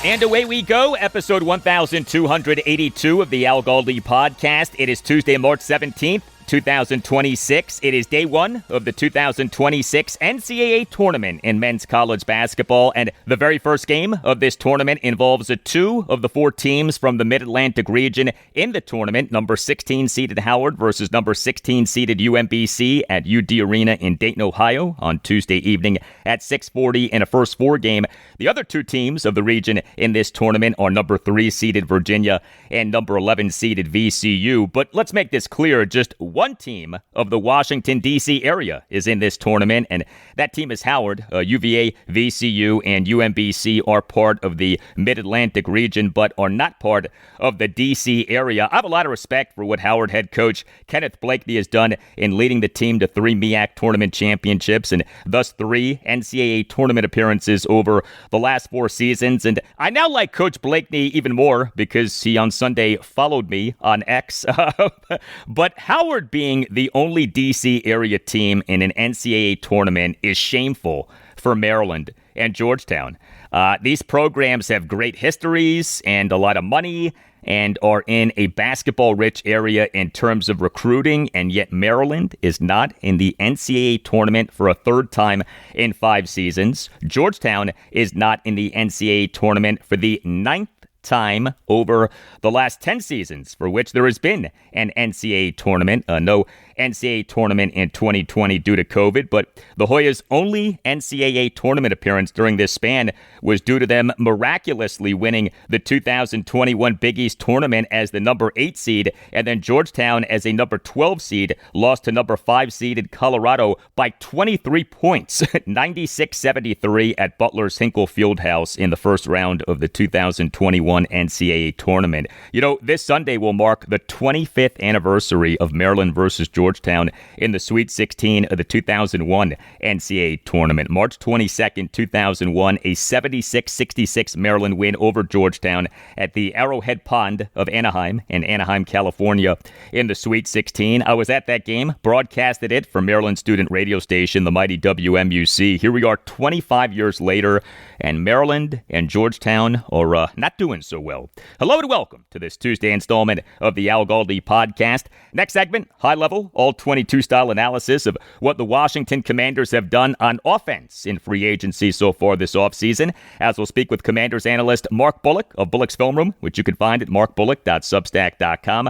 And away we go, episode 1282 of the Al Galdi podcast. It is Tuesday, March 17th, 2026. It is day one of the 2026 NCAA tournament in men's college basketball. And the very first game of this tournament involves two of the four teams from the Mid-Atlantic region in the tournament. Number 16 seeded Howard versus number 16 seeded UMBC at UD Arena in Dayton, Ohio on Tuesday evening at 6:40 in a first four game. The other two teams of the region in this tournament are number 3 seeded Virginia and number 11 seeded VCU. But let's make this clear, just one team of the Washington, D.C. area is in this tournament, and that team is Howard. UVA, VCU, and UMBC are part of the Mid-Atlantic region, but are not part of the D.C. area. I have a lot of respect for what Howard head coach Kenneth Blakeney has done in leading the team to 3 MEAC tournament championships and thus 3 NCAA tournament appearances over the last 4 seasons. And I now like Coach Blakeney even more because he on Sunday followed me on X. But Howard being the only D.C. area team in an NCAA tournament is shameful for Maryland and Georgetown. These programs have great histories and a lot of money and are in a basketball-rich area in terms of recruiting, and yet Maryland is not in the NCAA tournament for a third time in 5 seasons. Georgetown is not in the NCAA tournament for the 9th time over the last 10 seasons for which there has been an NCAA tournament. No NCAA tournament in 2020 due to COVID, but the Hoyas' only NCAA tournament appearance during this span was due to them miraculously winning the 2021 Big East tournament as the number 8 seed, and then Georgetown as a number 12 seed lost to number 5 seeded Colorado by 23 points, 96-73 at Butler's Hinkle Fieldhouse in the first round of the 2021 NCAA tournament. You know, this Sunday will mark the 25th anniversary of Maryland versus Georgetown in the Sweet 16 of the 2001 NCAA tournament. March 22nd, 2001, a 76-66 Maryland win over Georgetown at the Arrowhead Pond of Anaheim in Anaheim, California in the Sweet 16. I was at that game, broadcasted it for Maryland student radio station, the mighty WMUC. Here we are 25 years later, and Maryland and Georgetown are not doing so well. Hello and welcome to this Tuesday installment of the Al Galdi podcast. Next segment, high level, all 22 style analysis of what the Washington Commanders have done on offense in free agency so far this offseason, as we'll speak with Commanders analyst Mark Bullock of Bullock's Film Room, which you can find at markbullock.substack.com.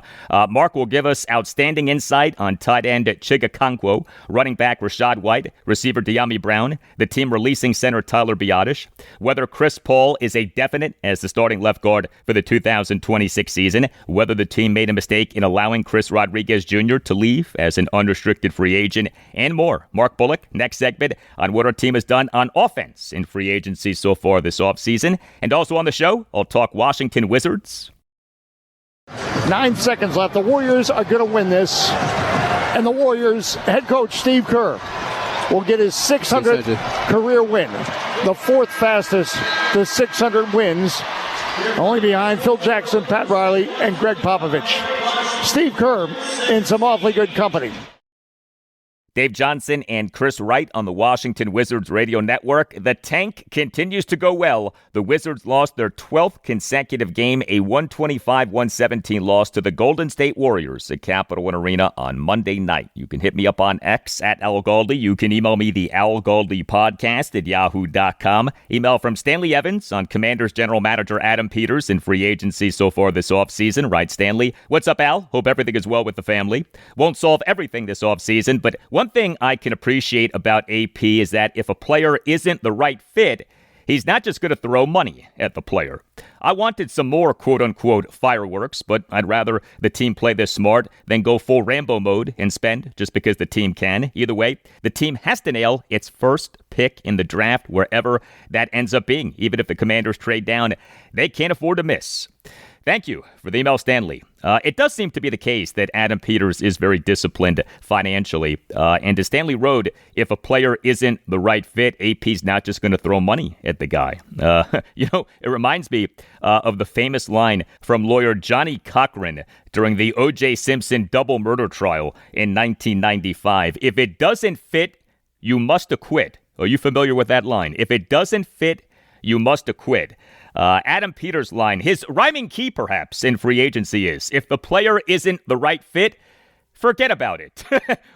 Mark will give us outstanding insight on tight end Chig Okonkwo, running back Rachaad White, receiver Dyami Brown, the team releasing center Tyler Biadasz, whether Chris Paul is a definite as the starting left guard for the 2026 season, whether the team made a mistake in allowing Chris Rodriguez Jr. to leave as an unrestricted free agent, and more. Mark Bullock, next segment, on what our team has done on offense in free agency so far this offseason. And also on the show, I'll talk Washington Wizards. 9 seconds left. The Warriors are going to win this. And the Warriors head coach Steve Kerr will get his 600th career win. The 4th fastest to 600 wins, only behind Phil Jackson, Pat Riley, and Greg Popovich. Steve Kerr in some awfully good company. Dave Johnson and Chris Wright on the Washington Wizards radio network. The tank continues to go well. The Wizards lost their 12th consecutive game, a 125-117 loss to the Golden State Warriors at Capital One Arena on Monday night. You can hit me up on X at Al Galdi. You can email me the Al Galdi podcast at yahoo.com. Email from Stanley Evans on Commanders General Manager Adam Peters in free agency so far this offseason. Right, Stanley? What's up, Al? Hope everything is well with the family. Won't solve everything this offseason, but one thing I can appreciate about AP is that if a player isn't the right fit, he's not just going to throw money at the player. I wanted some more quote-unquote fireworks, but I'd rather the team play this smart than go full Rambo mode and spend just because the team can. Either way, the team has to nail its first pick in the draft wherever that ends up being. Even if the Commanders trade down, they can't afford to miss. Thank you for the email, Stanley. It does seem to be the case that Adam Peters is very disciplined financially. And as Stanley wrote, if a player isn't the right fit, AP's not just going to throw money at the guy. It reminds me of the famous line from lawyer Johnny Cochran during the O.J. Simpson double murder trial in 1995. If it doesn't fit, you must acquit. Are you familiar with that line? If it doesn't fit, you must acquit. Adam Peters' line, his rhyming key perhaps in free agency is, if the player isn't the right fit, forget about it,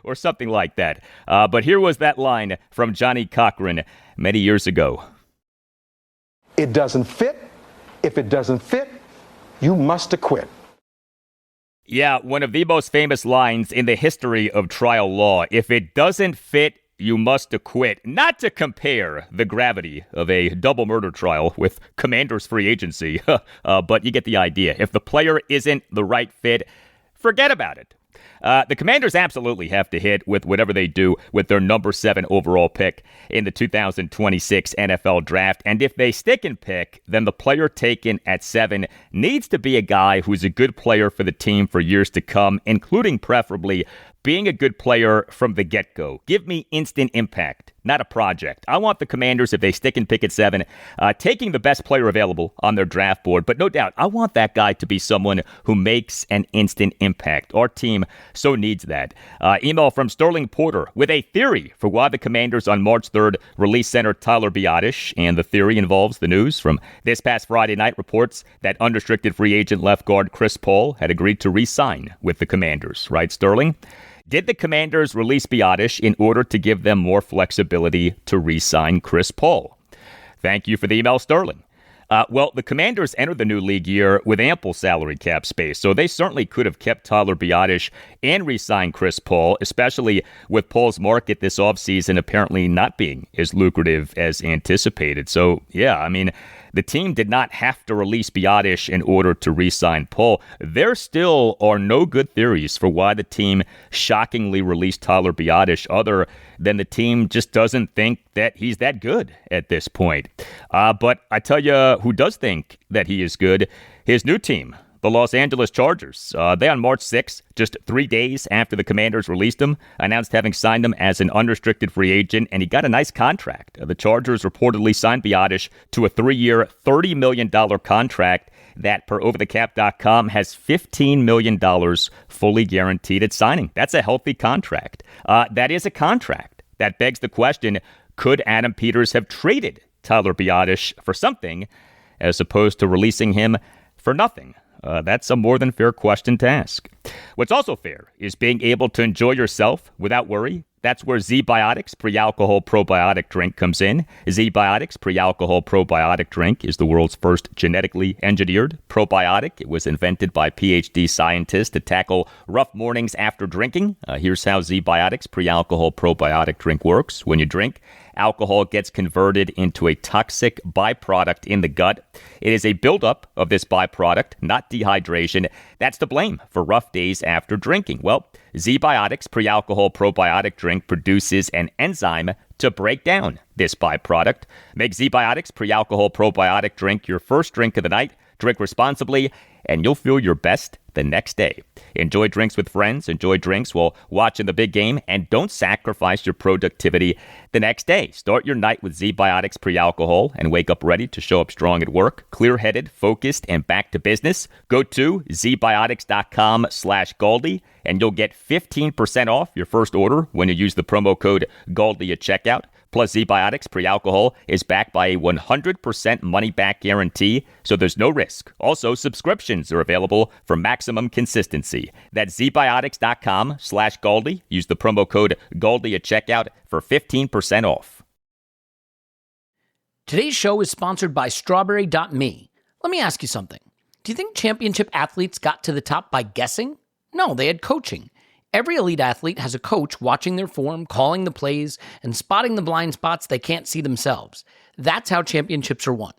or something like that. But here was that line from Johnny Cochran many years ago. It doesn't fit. If it doesn't fit, you must acquit. Yeah, one of the most famous lines in the history of trial law. If it doesn't fit, you must acquit. Not to compare the gravity of a double murder trial with Commanders free agency, but you get the idea. If the player isn't the right fit, forget about it. The Commanders absolutely have to hit with whatever they do with their number 7 overall pick in the 2026 NFL Draft. And if they stick and pick, then the player taken at 7 needs to be a guy who's a good player for the team for years to come, including preferably being a good player from the get-go. Give me instant impact, not a project. I want the Commanders, if they stick and pick at 7, taking the best player available on their draft board. But no doubt, I want that guy to be someone who makes an instant impact. Our team so needs that. Email from Sterling Porter with a theory for why the Commanders on March 3rd released center Tyler Biadasz. And the theory involves the news from this past Friday night reports that unrestricted free agent left guard Chris Paul had agreed to re-sign with the Commanders. Right, Sterling? Did the Commanders release Biadasz in order to give them more flexibility to re-sign Chris Paul? Thank you for the email, Sterling. Well, the Commanders entered the new league year with ample salary cap space, so they certainly could have kept Tyler Biadasz and re-signed Chris Paul, especially with Paul's market this offseason apparently not being as lucrative as anticipated. So, yeah, I mean, the team did not have to release Biadasz in order to re-sign Paul. There still are no good theories for why the team shockingly released Tyler Biadasz other than the team just doesn't think that he's that good at this point. But I tell you who does think that he is good, his new team, the Los Angeles Chargers. They on March 6th, just 3 days after the Commanders released him, announced having signed him as an unrestricted free agent, and he got a nice contract. The Chargers reportedly signed Biadasz to a 3-year, $30 million contract that, per overthecap.com, has $15 million fully guaranteed at signing. That's a healthy contract. That is a contract. That begs the question, could Adam Peters have traded Tyler Biadasz for something as opposed to releasing him for nothing? That's a more than fair question to ask. What's also fair is being able to enjoy yourself without worry. That's where Z-Biotics pre-alcohol probiotic drink comes in. Z-Biotics pre-alcohol probiotic drink is the world's first genetically engineered probiotic. It was invented by PhD scientists to tackle rough mornings after drinking. Here's how Z-Biotics pre-alcohol probiotic drink works. When you drink, alcohol gets converted into a toxic byproduct in the gut. It is a buildup of this byproduct, not dehydration, that's to blame for rough days after drinking. Well, Z-Biotics pre-alcohol probiotic drink produces an enzyme to break down this byproduct. Make Z-Biotics pre-alcohol probiotic drink your first drink of the night. Drink responsibly, and you'll feel your best the next day. Enjoy drinks with friends, enjoy drinks while watching the big game, and don't sacrifice your productivity the next day. Start your night with Z-Biotics pre-alcohol and wake up ready to show up strong at work, clear-headed, focused, and back to business. Go to zbiotics.com/Galdi, and you'll get 15% off your first order when you use the promo code Galdi at checkout. Plus, Z-Biotics pre-alcohol is backed by a 100% money-back guarantee, so there's no risk. Also, subscriptions are available for maximum consistency. That's zbiotics.com/Galdi. Use the promo code Galdi at checkout for 15% off. Today's show is sponsored by Strawberry.me. Let me ask you something. Do you think championship athletes got to the top by guessing? No, they had coaching. Every elite athlete has a coach watching their form, calling the plays, and spotting the blind spots they can't see themselves. That's how championships are won.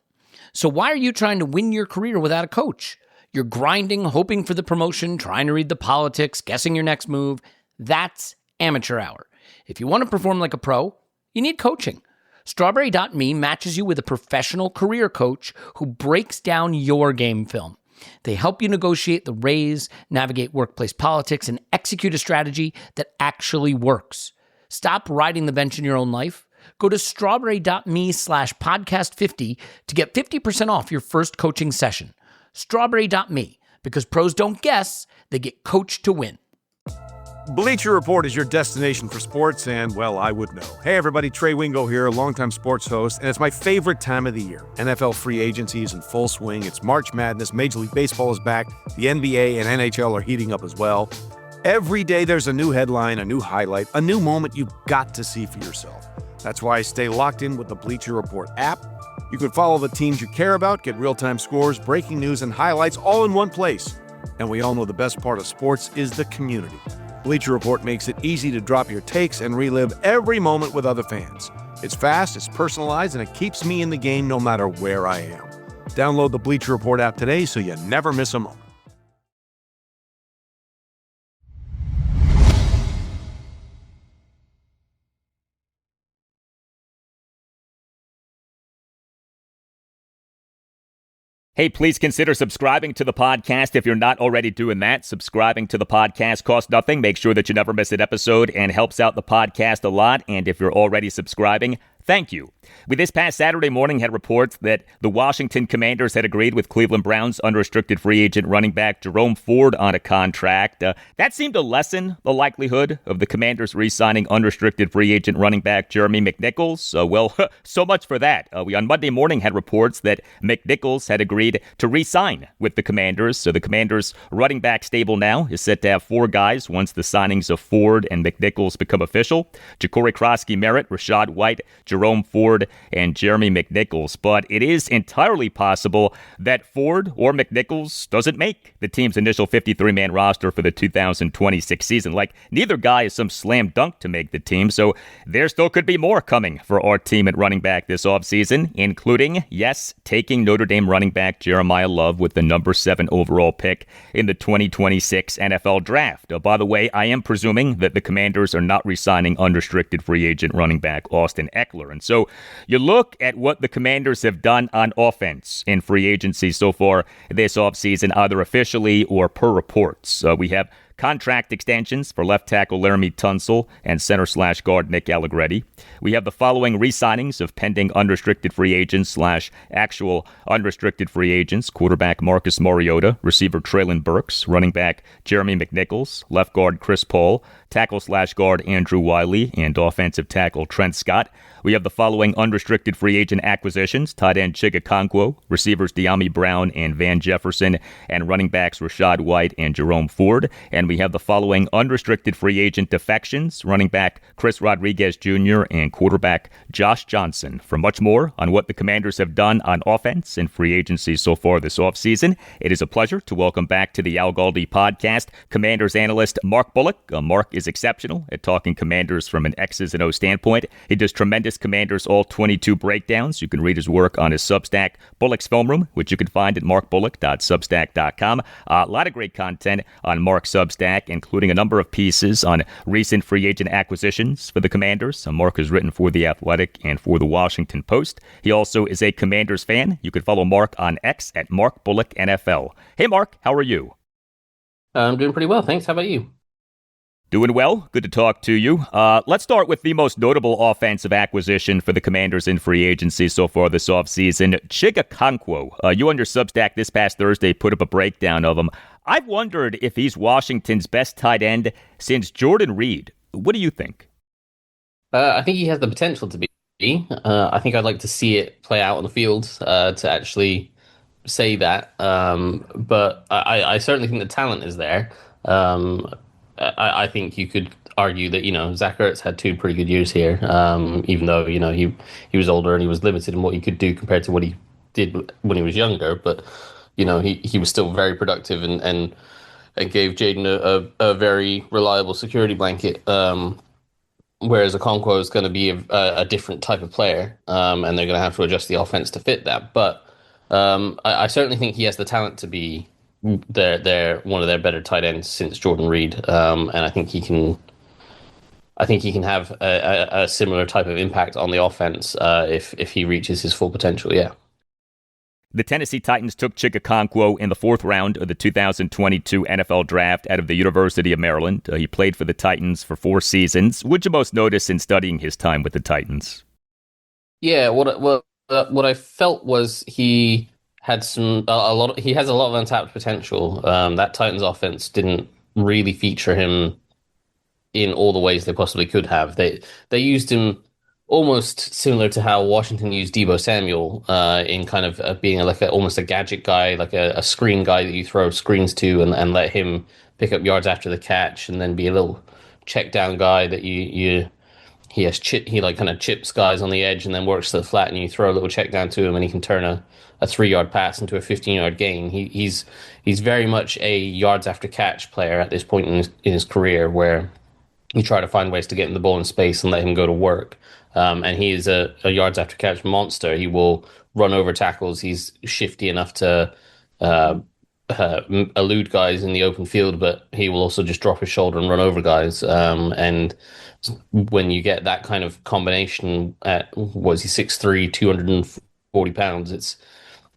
So why are you trying to win your career without a coach? You're grinding, hoping for the promotion, trying to read the politics, guessing your next move. That's amateur hour. If you want to perform like a pro, you need coaching. Strawberry.me matches you with a professional career coach who breaks down your game film. They help you negotiate the raise, navigate workplace politics, and execute a strategy that actually works. Stop riding the bench in your own life. Go to strawberry.me/podcast50 to get 50% off your first coaching session. Strawberry.me, because pros don't guess, they get coached to win. Bleacher Report is your destination for sports, and, well, I would know. Hey, everybody, Trey Wingo here, longtime sports host, and it's my favorite time of the year. NFL free agency is in full swing. It's March Madness. Major League Baseball is back. The NBA and NHL are heating up as well. Every day there's a new headline, a new highlight, a new moment you've got to see for yourself. That's why I stay locked in with the Bleacher Report app. You can follow the teams you care about, get real-time scores, breaking news, and highlights all in one place. And we all know the best part of sports is the community. Bleacher Report makes it easy to drop your takes and relive every moment with other fans. It's fast, it's personalized, and it keeps me in the game no matter where I am. Download the Bleacher Report app today so you never miss a moment. Hey, please consider subscribing to the podcast if you're not already doing that. Subscribing to the podcast costs nothing. Make sure that you never miss an episode and helps out the podcast a lot. And if you're already subscribing, thank you. We this past Saturday morning had reports that the Washington Commanders had agreed with Cleveland Browns unrestricted free agent running back Jerome Ford on a contract. That seemed to lessen the likelihood of the Commanders re-signing unrestricted free agent running back Jeremy McNichols. Well, so much for that. We on Monday morning had reports that McNichols had agreed to re-sign with the Commanders. So the Commanders running back stable now is set to have 4 guys once the signings of Ford and McNichols become official. Ja'Cory Krosky-Merritt, Rachaad White, Jerome Ford, and Jeremy McNichols. But it is entirely possible that Ford or McNichols doesn't make the team's initial 53-man roster for the 2026 season. Like, neither guy is some slam dunk to make the team, so there still could be more coming for our team at running back this offseason, including, yes, taking Notre Dame running back Jeremiah Love with the number 7 overall pick in the 2026 NFL Draft. By the way, I am presuming that the Commanders are not re-signing unrestricted free agent running back Austin Eckler. And so you look at what the Commanders have done on offense in free agency so far this offseason, either officially or per reports. We have contract extensions for left tackle Laramie Tunsil and center/guard Nick Allegretti. We have the following re-signings of pending unrestricted free agents / actual unrestricted free agents: quarterback Marcus Mariota, receiver Treylon Burks, running back Jeremy McNichols, left guard Chris Paul, tackle/guard Andrew Wiley, and offensive tackle Trent Scott. We have the following unrestricted free agent acquisitions: tight end Chig Okonkwo, receivers Dyami Brown and Van Jefferson, and running backs Rachaad White and Jerome Ford. And we have the following unrestricted free agent defections: running back Chris Rodriguez Jr. and quarterback Josh Johnson. For much more on what the Commanders have done on offense and free agency so far this offseason, it is a pleasure to welcome back to the Al Galdi podcast Commanders analyst Mark Bullock. Mark is exceptional at talking Commanders from an X's and O's standpoint. He does tremendous Commanders All 22 breakdowns. You can read his work on his Substack, Bullock's Film Room, which you can find at markbullock.substack.com. A lot of great content on Mark's Substack, including a number of pieces on recent free agent acquisitions for the Commanders. Mark has written for The Athletic and for The Washington Post. He also is a Commanders fan. You can follow Mark on X at Mark Bullock NFL. Hey, Mark, how are you? I'm doing pretty well, thanks. How about you? Doing well. Good to talk to you. Let's start with the most notable offensive acquisition for the Commanders in free agency so far this offseason, Chig Okonkwo. You on your Substack this past Thursday put up a breakdown of him. I've wondered if he's Washington's best tight end since Jordan Reed. What do you think? I think he has the potential to be. I think I'd like to see it play out on the field to actually say that. But I certainly think the talent is there. I think you could argue that, Zach Ertz had 2 pretty good years here, even though, he was older and he was limited in what he could do compared to what he did when he was younger. But, he was still very productive and gave Jaden a very reliable security blanket, whereas Okonkwo is going to be a different type of player, and they're going to have to adjust the offense to fit that. But I certainly think he has the talent to be they're one of their better tight ends since Jordan Reed, and I think he can have a similar type of impact on the offense if he reaches his full potential. Yeah. The Tennessee Titans took Chig Okonkwo in the 4th round of the 2022 NFL Draft out of the University of Maryland. He played for the Titans for 4 seasons. What'd you most notice in studying his time with the Titans? Yeah, what I felt was he had he has a lot of untapped potential. That Titans offense didn't really feature him in all the ways they possibly could have. They used him almost similar to how Washington used Deebo Samuel in kind of being almost a gadget guy, like a screen guy that you throw screens to and let him pick up yards after the catch, and then be a little check down guy that he like kind of chips guys on the edge and then works to the flat, and you throw a little check down to him and he can turn a 3-yard pass into a 15-yard gain. He's very much a yards after catch player at this point in his career, where you try to find ways to get him the ball in space and let him go to work. And he is a yards after catch monster. He will run over tackles. He's shifty enough to elude guys in the open field, but he will also just drop his shoulder and run over guys. And when you get that kind of combination at, was he 6'3", 240 pounds,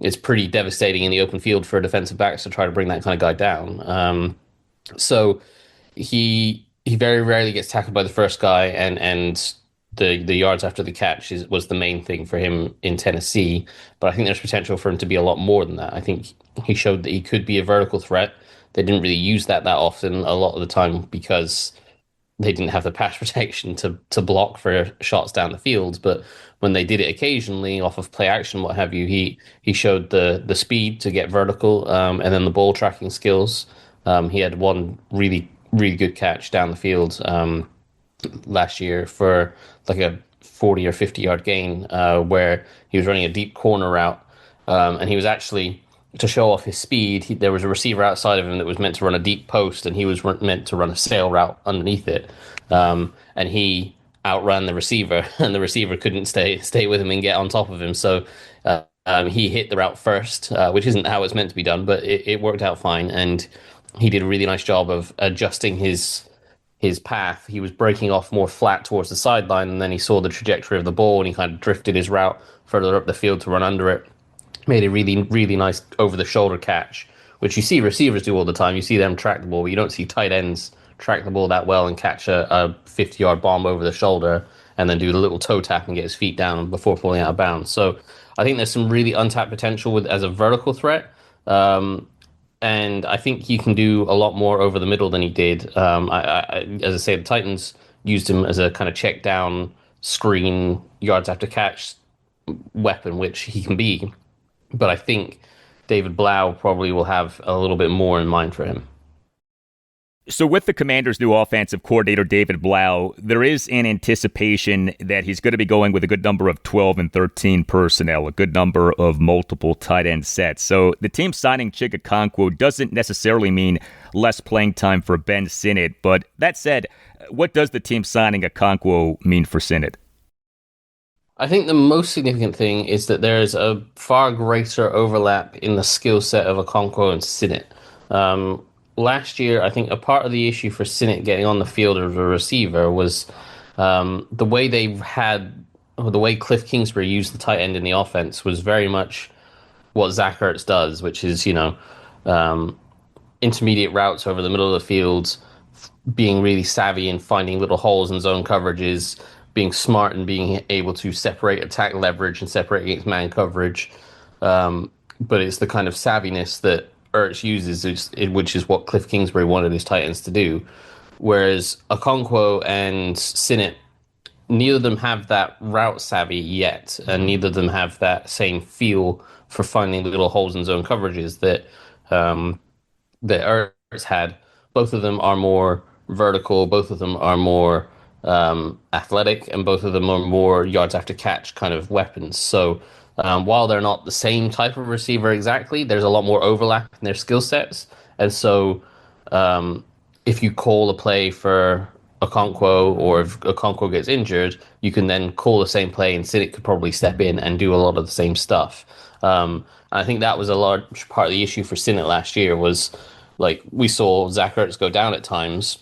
it's pretty devastating in the open field for defensive backs to try to bring that kind of guy down. So he very rarely gets tackled by the first guy, and the yards after the catch was the main thing for him in Tennessee. But I think there's potential for him to be a lot more than that. I think he showed that he could be a vertical threat. They didn't really use that often a lot of the time because they didn't have the pass protection to block for shots down the field. But when they did it occasionally off of play action, what have you, he showed the speed to get vertical, and then the ball tracking skills. He had one really, really good catch down the field last year for like a 40 or 50-yard gain, where he was running a deep corner route, and he was actually, to show off his speed, there was a receiver outside of him that was meant to run a deep post, and he was meant to run a sail route underneath it, and he outran the receiver, and the receiver couldn't stay with him and get on top of him. So he hit the route first, which isn't how it's meant to be done, but it worked out fine, and he did a really nice job of adjusting his path. He was breaking off more flat towards the sideline, and then he saw the trajectory of the ball, and he kind of drifted his route further up the field to run under it. Made a really, really nice over-the-shoulder catch, which you see receivers do all the time. You see them track the ball, but you don't see tight ends track the ball that well and catch a 50-yard bomb over the shoulder and then do the little toe tap and get his feet down before pulling out of bounds. So I think there's some really untapped potential as a vertical threat. And I think he can do a lot more over the middle than he did. As I say, the Titans used him as a kind of check down, screen, yards after catch weapon, which he can be. But I think David Blau probably will have a little bit more in mind for him. So with the Commanders' new offensive coordinator, David Blau, there is an anticipation that he's going to be going with a good number of 12 and 13 personnel, a good number of multiple tight end sets. So the team signing Chig Okonkwo doesn't necessarily mean less playing time for Ben Sinnott. But that said, what does the team signing Okonkwo mean for Sinnott? I think the most significant thing is that there is a far greater overlap in the skill set of Okonkwo and Sinnott. Last year, I think a part of the issue for Sinnott getting on the field as a receiver was the way Cliff Kingsbury used the tight end in the offense was very much what Zach Ertz does, which is, intermediate routes over the middle of the field, being really savvy and finding little holes in zone coverages, being smart and being able to separate attack leverage and separate against man coverage. But it's the kind of savviness that Ertz uses, which is what Cliff Kingsbury wanted his tight ends to do. Whereas Okonkwo and Sinnott, neither of them have that route savvy yet, and neither of them have that same feel for finding little holes in zone coverages that Ertz had. Both of them are more vertical, both of them are more athletic, and both of them are more yards after catch kind of weapons. So while they're not the same type of receiver exactly, there's a lot more overlap in their skill sets. And so if you call a play for Okonkwo, or if Okonkwo gets injured, you can then call the same play and Sinnott could probably step in and do a lot of the same stuff. I think that was a large part of the issue for Sinnott last year was, like, we saw Zach Ertz go down at times,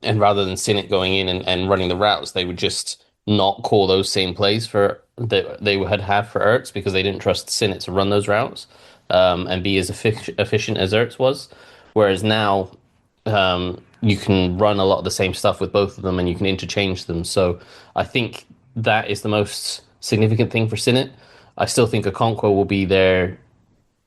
and rather than Sinnott going in and running the routes, they would just not call those same plays that they had had for Ertz because they didn't trust Sinnott to run those routes and be as efficient as Ertz was. Whereas now you can run a lot of the same stuff with both of them and you can interchange them. So I think that is the most significant thing for Sinnott. I still think Okonkwo will be their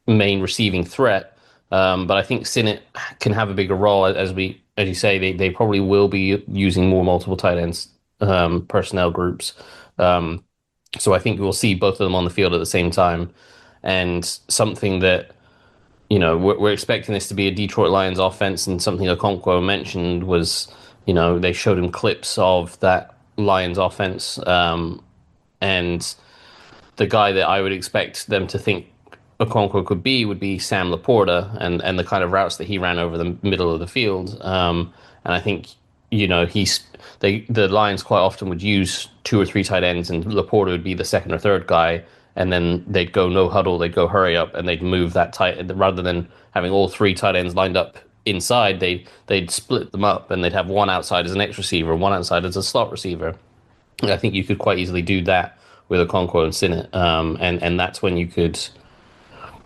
main receiving threat, but I think Sinnott can have a bigger role, as we as you say, they probably will be using more multiple tight ends personnel groups. So I think we'll see both of them on the field at the same time. And something that, we're expecting this to be a Detroit Lions offense, and something Okonkwo mentioned was, they showed him clips of that Lions offense. And the guy that I would expect them to think Okonkwo could be would be Sam Laporta, and the kind of routes that he ran over the middle of the field. And I think, the Lions quite often would use 2 or 3 tight ends, and Laporta would be the second or third guy, and then they'd go no huddle, they'd go hurry up, and they'd move that tight, rather than having all 3 tight ends lined up inside, they'd split them up, and they'd have one outside as an X receiver, one outside as a slot receiver. And I think you could quite easily do that with Okonkwo and Sinnott, and that's when you could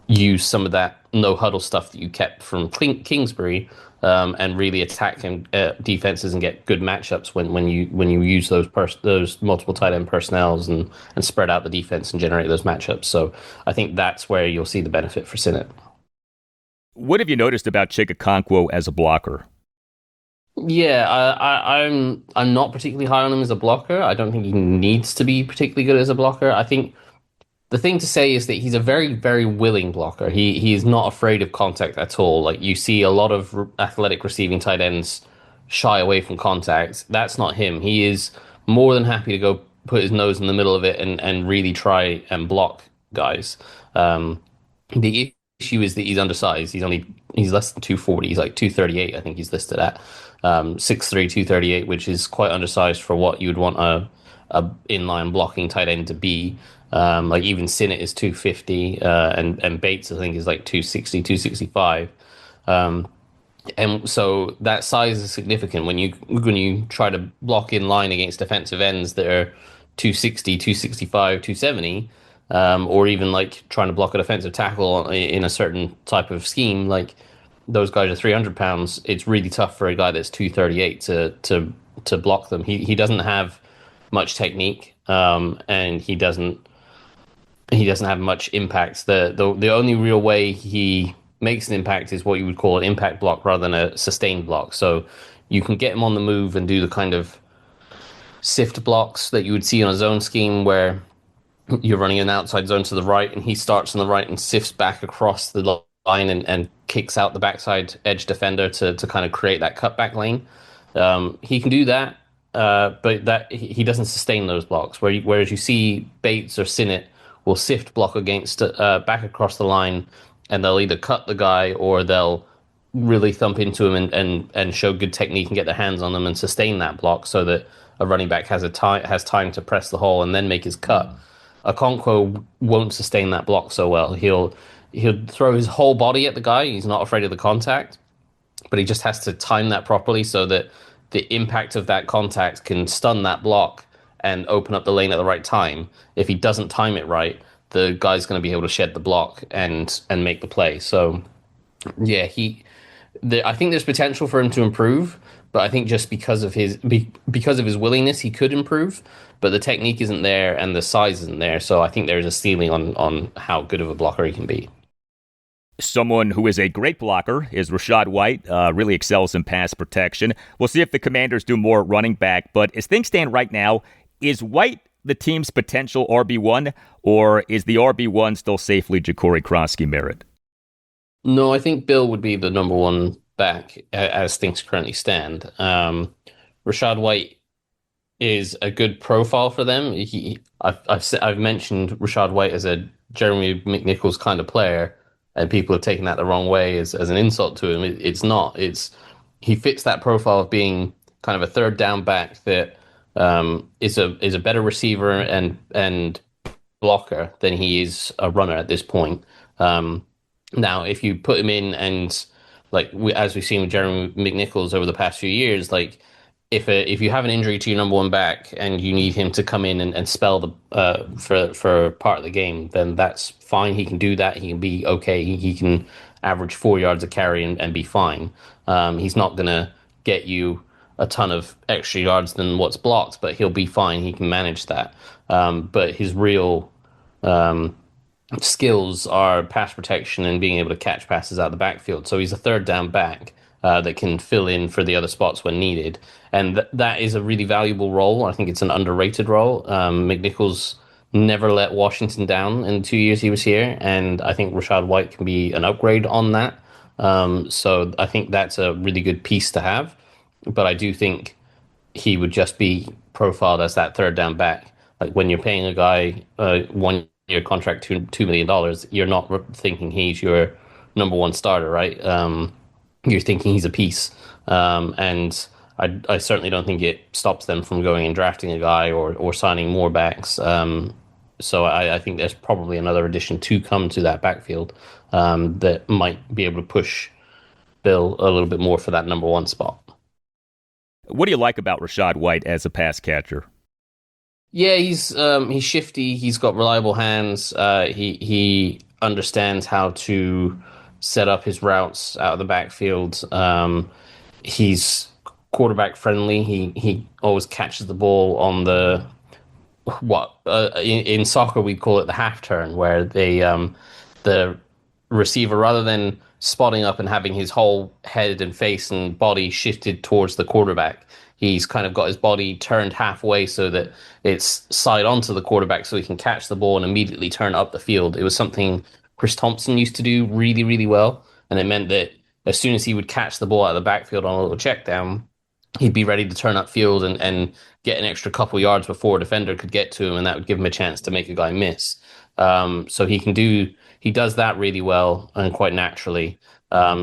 use some of that no huddle stuff that you kept from Kingsbury, and really attack defenses and get good matchups when you use those multiple tight end personnels and spread out the defense and generate those matchups. So I think that's where you'll see the benefit for Sinnott. What have you noticed about Chig Okonkwo as a blocker? Yeah, I'm not particularly high on him as a blocker. I don't think he needs to be particularly good as a blocker. I think the thing to say is that he's a very, very willing blocker. He is not afraid of contact at all. Like, you see a lot of athletic receiving tight ends shy away from contact. That's not him. He is more than happy to go put his nose in the middle of it and really try and block guys. The issue is that he's undersized. He's less than 240. He's like 238, I think he's listed at. 6'3", 238, which is quite undersized for what you would want a inline blocking tight end to be. Like, even Sinnott is 250, and Bates, I think, is like 260, 265. And so that size is significant when you try to block in line against defensive ends that are 260, 265, 270, or even like trying to block a defensive tackle in a certain type of scheme. Like, those guys are 300 pounds. It's really tough for a guy that's 238 to block them. He doesn't have much technique, and he doesn't have much impact. The only real way he makes an impact is what you would call an impact block rather than a sustained block. So you can get him on the move and do the kind of sift blocks that you would see on a zone scheme, where you're running an outside zone to the right and he starts on the right and sifts back across the line and kicks out the backside edge defender to kind of create that cutback lane. He can do that, but that he doesn't sustain those blocks. Whereas you see Bates or Sinnott will sift block against back across the line, and they'll either cut the guy or they'll really thump into him and show good technique and get their hands on them and sustain that block so that a running back has time to press the hole and then make his cut. Okonkwo won't sustain that block so well. He'll throw his whole body at the guy. He's not afraid of the contact, but he just has to time that properly so that the impact of that contact can stun that block and open up the lane at the right time. If he doesn't time it right, the guy's going to be able to shed the block and make the play. So, yeah, I think there's potential for him to improve, but I think just because of his willingness, he could improve. But the technique isn't there and the size isn't there. So I think there's a ceiling on how good of a blocker he can be. Someone who is a great blocker is Rachaad White, really excels in pass protection. We'll see if the Commanders do more running back. But as things stand right now, is White the team's potential RB1, or is the RB1 still safely Ja'Cory Krosky-Merritt? No, I think Bill would be the number one back as things currently stand. Rachaad White is a good profile for them. I've mentioned Rachaad White as a Jeremy McNichols kind of player, and people have taken that the wrong way as an insult to him. It's not. He fits that profile of being kind of a third down back that is a better receiver and blocker than he is a runner at this point. Now, if you put him in and as we've seen with Jeremy McNichols over the past few years, like if you have an injury to your number one back and you need him to come in and spell for part of the game, then that's fine. He can do that. He can be okay. He can average 4 yards a carry and be fine. He's not going to get you a ton of extra yards than what's blocked, but he'll be fine. He can manage that. But his real skills are pass protection and being able to catch passes out of the backfield. So he's a third down back. that can fill in for the other spots when needed. And that is a really valuable role. I think it's an underrated role. McNichols never let Washington down in the 2 years he was here, and I think Rachaad White can be an upgrade on that. So I think that's a really good piece to have. But I do think he would just be profiled as that third down back. Like when you're paying a guy 1 year contract, $2 million, you're not thinking he's your number one starter, right? You're thinking he's a piece. And I certainly don't think it stops them from going and drafting a guy or signing more backs. So I think there's probably another addition to come to that backfield that might be able to push Bill a little bit more for that number one spot. What do you like about Rachaad White as a pass catcher? Yeah, he's shifty. He's got reliable hands. He understands how to set up his routes out of the backfield. He's quarterback friendly. He always catches the ball on the in soccer we'd call it the half turn, where the receiver, rather than spotting up and having his whole head and face and body shifted towards the quarterback, he's kind of got his body turned halfway so that it's side onto the quarterback so he can catch the ball and immediately turn up the field. It was something Chris Thompson used to do really, really well. And it meant that as soon as he would catch the ball out of the backfield on a little check down, he'd be ready to turn upfield and get an extra couple yards before a defender could get to him, and that would give him a chance to make a guy miss. So he does that really well and quite naturally.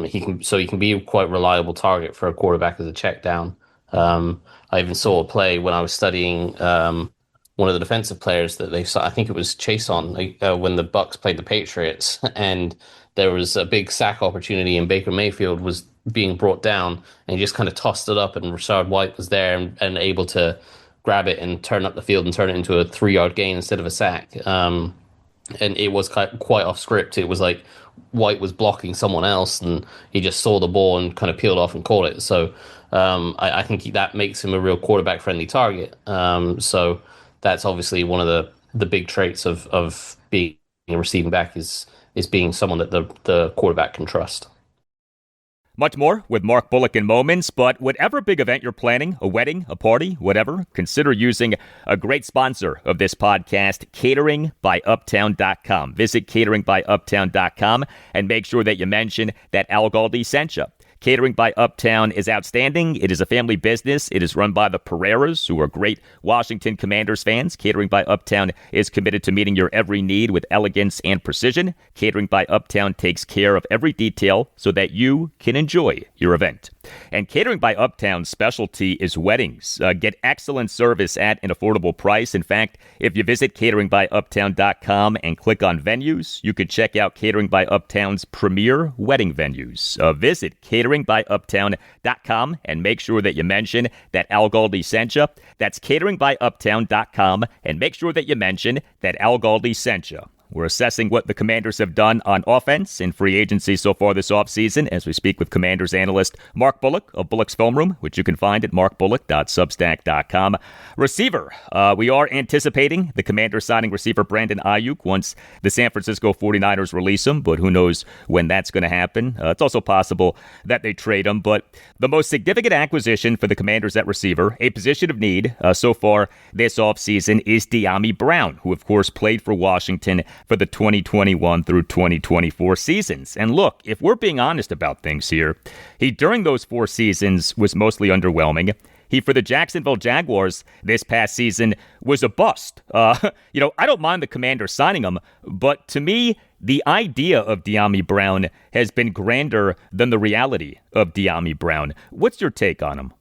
He can be a quite reliable target for a quarterback as a check down. I even saw a play when I was studying one of the defensive players that they saw. I think it was Chason when the Bucks played the Patriots, and there was a big sack opportunity, and Baker Mayfield was being brought down, and he just kind of tossed it up, and Rachaad White was there and able to grab it and turn up the field and turn it into a 3-yard gain instead of a sack. And it was quite off script. It was like White was blocking someone else, and he just saw the ball and kind of peeled off and caught it. So I think that makes him a real quarterback-friendly target. So that's obviously one of the big traits of being a receiving back is being someone that the quarterback can trust. Much more with Mark Bullock in moments, but whatever big event you're planning, a wedding, a party, whatever, consider using a great sponsor of this podcast, cateringbyuptown.com. Visit cateringbyuptown.com and make sure that you mention that Al Galdi sent you. Catering by Uptown is outstanding. It is a family business. It is run by the Pereiras, who are great Washington Commanders fans. Catering by Uptown is committed to meeting your every need with elegance and precision. Catering by Uptown takes care of every detail so that you can enjoy your event. And Catering by Uptown's specialty is weddings. Get excellent service at an affordable price. In fact, if you visit cateringbyuptown.com and click on venues, you can check out Catering by Uptown's premier wedding venues. Visit cateringbyuptown.com and make sure that you mention that Al Galdi sent you. That's cateringbyuptown.com and make sure that you mention that Al Galdi sent you. We're assessing what the Commanders have done on offense in free agency so far this offseason as we speak with Commanders analyst Mark Bullock of Bullock's Film Room, which you can find at markbullock.substack.com. Receiver, we are anticipating the Commanders signing receiver Brandon Ayuk once the San Francisco 49ers release him, but who knows when that's going to happen. It's also possible that they trade him, but the most significant acquisition for the Commanders at receiver, a position of need so far this offseason, is Dyami Brown, who of course played for Washington for the 2021 through 2024 seasons. And look, if we're being honest about things here, he during those 4 seasons was mostly underwhelming. He, for the Jacksonville Jaguars this past season, was a bust. I don't mind the Commanders signing him, but to me, the idea of Dyami Brown has been grander than the reality of Dyami Brown. What's your take on him?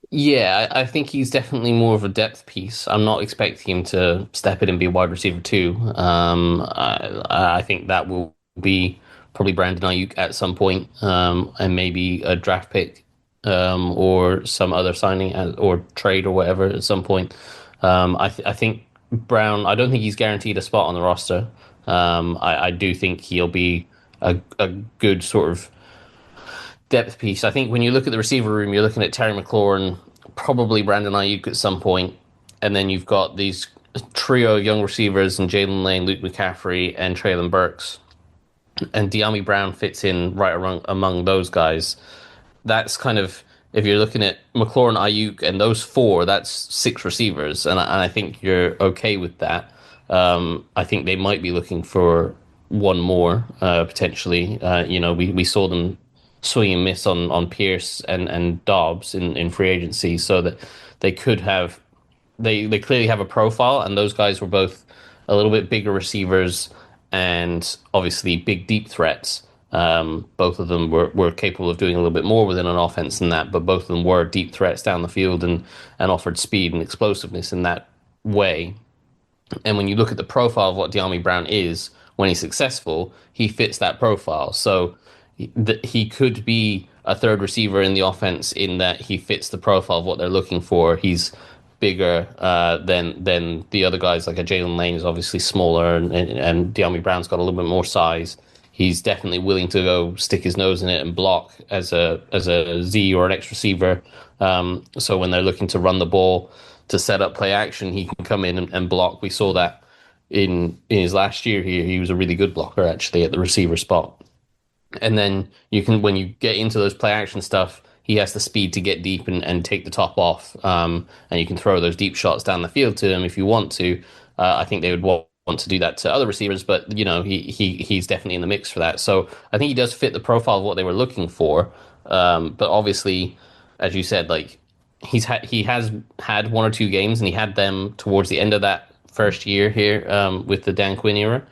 Yeah, I think he's definitely more of a depth piece. I'm not expecting him to step in and be a wide receiver too. I think that will be probably Brandon Ayuk at some point, and maybe a draft pick or some other signing or trade or whatever at some point. I think Brown, I don't think he's guaranteed a spot on the roster. I do think he'll be a good sort of depth piece. I think when you look at the receiver room, you're looking at Terry McLaurin, probably Brandon Ayuk at some point, and then you've got these trio of young receivers and Jalen Lane, Luke McCaffrey, and Treylon Burks. and Dyami Brown fits in right among those guys. That's kind of, if you're looking at McLaurin, Ayuk, and those four, that's six receivers, and I think you're okay with that. I think they might be looking for one more potentially. We saw them swing and miss on Pierce and Dobbs in free agency, so that they could have they clearly have a profile, and those guys were both a little bit bigger receivers and obviously big deep threats. Both of them were capable of doing a little bit more within an offense than that, but both of them were deep threats down the field and offered speed and explosiveness in that way. And when you look at the profile of what Dyami Brown is when he's successful, he fits that profile. So he could be a third receiver in the offense in that he fits the profile of what they're looking for. He's bigger than the other guys. Like a Jalen Lane is obviously smaller, and Dyami Brown's got a little bit more size. He's definitely willing to go stick his nose in it and block as a Z or an X receiver. So when they're looking to run the ball to set up play action, he can come in and block. We saw that in his last year here. He was a really good blocker actually at the receiver spot. And then when you get into those play action stuff, he has the speed to get deep and take the top off. And you can throw those deep shots down the field to him if you want to. I think they would want to do that to other receivers, but he's definitely in the mix for that. So I think he does fit the profile of what they were looking for. But obviously, as you said, like he has had one or two games, and he had them towards the end of that first year here with the Dan Quinn era.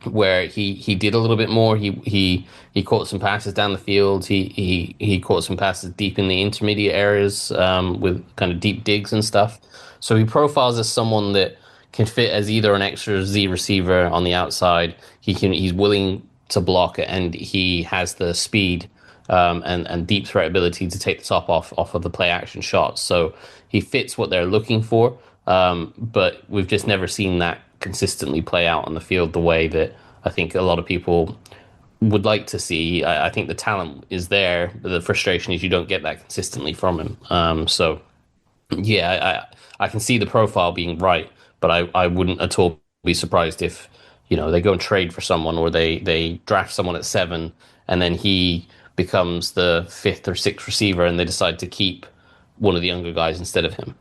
Where he did a little bit more. He caught some passes down the field. He caught some passes deep in the intermediate areas with kind of deep digs and stuff. So he profiles as someone that can fit as either an X or Z receiver on the outside. He's willing to block it, and he has the speed and deep threat ability to take the top off of the play action shots. So he fits what they're looking for. But we've just never seen that consistently play out on the field the way that I think a lot of people would like to see. I think the talent is there, but the frustration is you don't get that consistently from him. So yeah, I can see the profile being right, but I wouldn't at all be surprised if they go and trade for someone, or they draft someone at 7 and then he becomes the 5th or 6th receiver and they decide to keep one of the younger guys instead of him.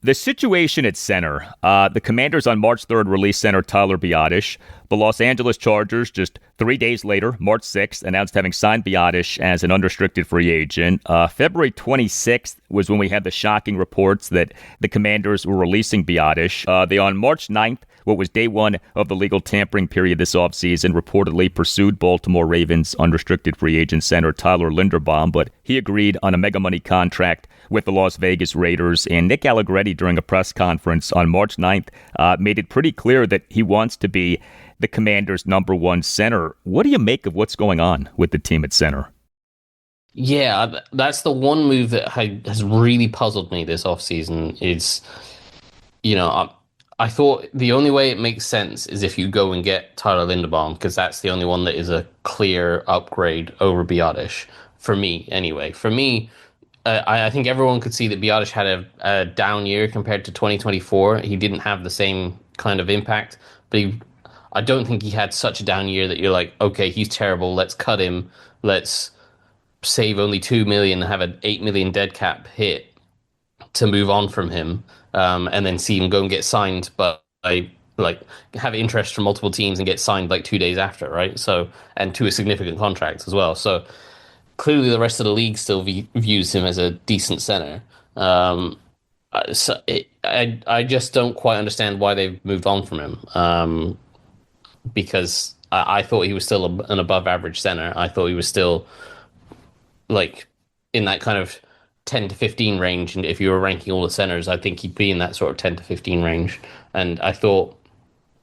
The situation at center. The Commanders on March 3rd released center Tyler Biadasz. The Los Angeles Chargers, just 3 days later, March 6th, announced having signed Biadasz as an unrestricted free agent. February 26th was when we had the shocking reports that the Commanders were releasing Biadasz. They, on March 9th, what was day one of the legal tampering period this offseason, reportedly pursued Baltimore Ravens unrestricted free agent center Tyler Linderbaum, but he agreed on a mega money contract with the Las Vegas Raiders. And Nick Allegretti, during a press conference on March 9th, made it pretty clear that he wants to be the Commanders' number one center. What do you make of what's going on with the team at center? Yeah, that's the one move that has really puzzled me this offseason. Is, I thought the only way it makes sense is if you go and get Tyler Linderbaum, because that's the only one that is a clear upgrade over Biadasz. For me, anyway. For me, I think everyone could see that Biadasz had a down year compared to 2024. He didn't have the same kind of impact, but I don't think he had such a down year that you're like, okay, he's terrible, let's cut him, let's save only $2 million and have an $8 million dead cap hit to move on from him, and then see him go and get signed, but have interest from multiple teams and get signed 2 days after, right? So, and to a significant contract as well. So clearly the rest of the league still views him as a decent center. So I just don't quite understand why they've moved on from him. Because I thought he was still an above average center. I thought he was still in that kind of 10 to 15 range. And if you were ranking all the centers, I think he'd be in that sort of 10 to 15 range. And I thought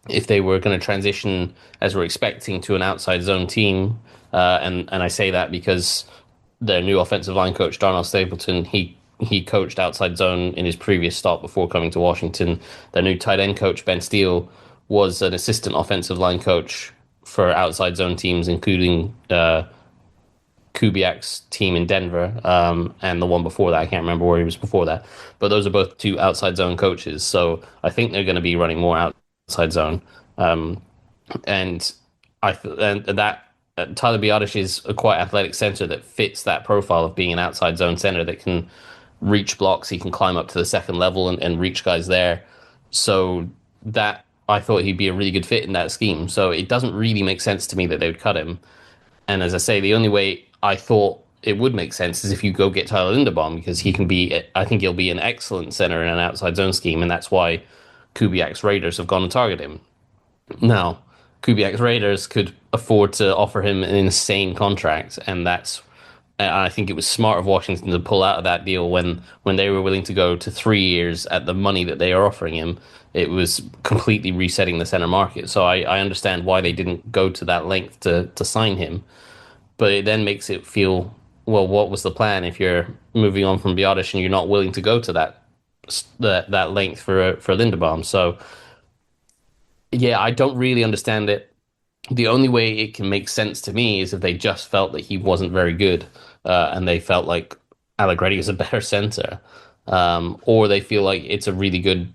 if they were going to transition, as we're expecting, to an outside zone team, and I say that because their new offensive line coach, Darnell Stapleton, he coached outside zone in his previous stop before coming to Washington. Their new tight end coach, Ben Steele, was an assistant offensive line coach for outside zone teams, including Kubiak's team in Denver, and the one before that. I can't remember where he was before that. But those are both two outside zone coaches. So I think they're going to be running more outside zone. And and that Tyler Biadasz is a quite athletic center that fits that profile of being an outside zone center that can reach blocks. He can climb up to the second level and reach guys there. So that I thought he'd be a really good fit in that scheme. So it doesn't really make sense to me that they would cut him. And as I say, the only way I thought it would make sense is if you go get Tyler Linderbaum, because I think he'll be an excellent center in an outside zone scheme, and that's why Kubiak's Raiders have gone and targeted him. Now, Kubiak's Raiders could afford to offer him an insane contract, and I think it was smart of Washington to pull out of that deal when they were willing to go to 3 years at the money that they are offering him. It was completely resetting the center market. So I understand why they didn't go to that length to sign him. But it then makes it feel, well, what was the plan if you're moving on from Biadasz and you're not willing to go to that length for Linderbaum? So, yeah, I don't really understand it. The only way it can make sense to me is if they just felt that he wasn't very good, and they felt like Allegretti is a better center, or they feel like it's a really good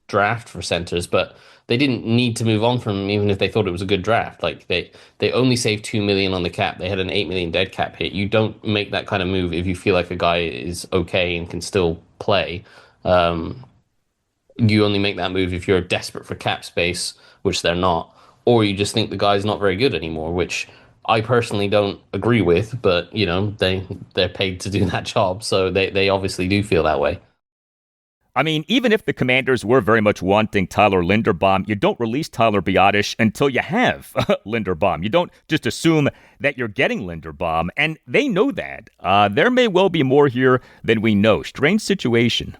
draft for centers, but they didn't need to move on from him even if they thought it was a good draft. Like they only saved $2 million on the cap. They had an $8 million dead cap hit. You don't make that kind of move if you feel like a guy is okay and can still play. You only make that move if you're desperate for cap space, which they're not, or you just think the guy's not very good anymore, which I personally don't agree with. But they're paid to do that job, so they obviously do feel that way. I mean, even if the Commanders were very much wanting Tyler Linderbaum, you don't release Tyler Biadasz until you have Linderbaum. You don't just assume that you're getting Linderbaum, and they know that. There may well be more here than we know. Strange situation.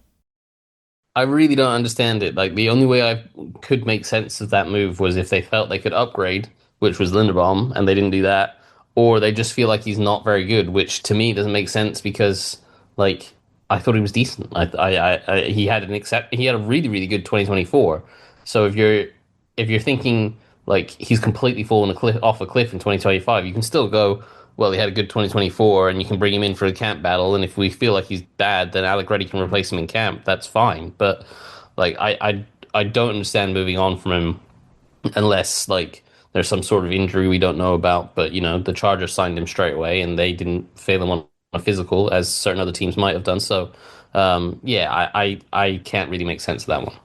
I really don't understand it. Like, the only way I could make sense of that move was if they felt they could upgrade, which was Linderbaum, and they didn't do that, or they just feel like he's not very good, which to me doesn't make sense because, like, I thought he was decent. He had a really, really good 2024. So if you're thinking like he's completely fallen off a cliff in 2025, you can still go, well, he had a good 2024, and you can bring him in for a camp battle. And if we feel like he's bad, then Allegretti can replace him in camp. That's fine. But like I don't understand moving on from him unless like there's some sort of injury we don't know about. But the Chargers signed him straight away, and they didn't fail him on a physical as certain other teams might have done. So, I can't really make sense of that one.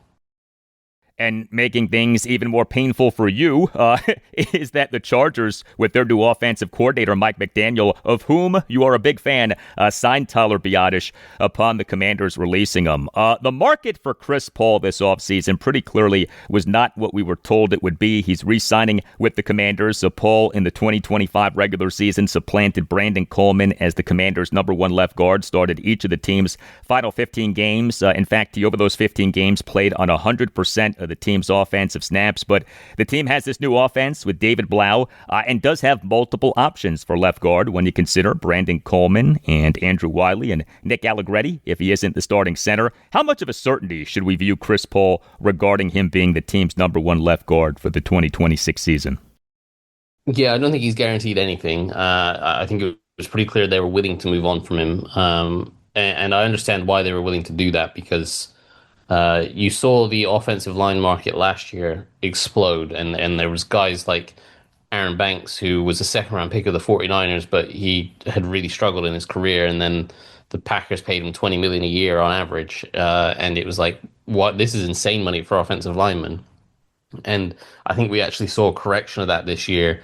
And making things even more painful for you is that the Chargers, with their new offensive coordinator, Mike McDaniel, of whom you are a big fan, signed Tyler Biadasz upon the Commanders releasing him. The market for Chris Paul this offseason pretty clearly was not what we were told it would be. He's re-signing with the Commanders. So Paul, in the 2025 regular season, supplanted Brandon Coleman as the Commanders' number one left guard, started each of the team's final 15 games. In fact, he, over those 15 games, played on 100% of the team's offensive snaps. But the team has this new offense with David Blau and does have multiple options for left guard when you consider Brandon Coleman and Andrew Wiley and Nick Allegretti if he isn't the starting center. How much of a certainty should we view Chris Paul regarding him being the team's number one left guard for the 2026 season? Yeah, I don't think he's guaranteed anything. I think it was pretty clear they were willing to move on from him. And I understand why they were willing to do that, because you saw the offensive line market last year explode, and there was guys like Aaron Banks, who was a second-round pick of the 49ers, but he had really struggled in his career, and then the Packers paid him $20 million a year on average, and it was like, what? This is insane money for offensive linemen. And I think we actually saw a correction of that this year.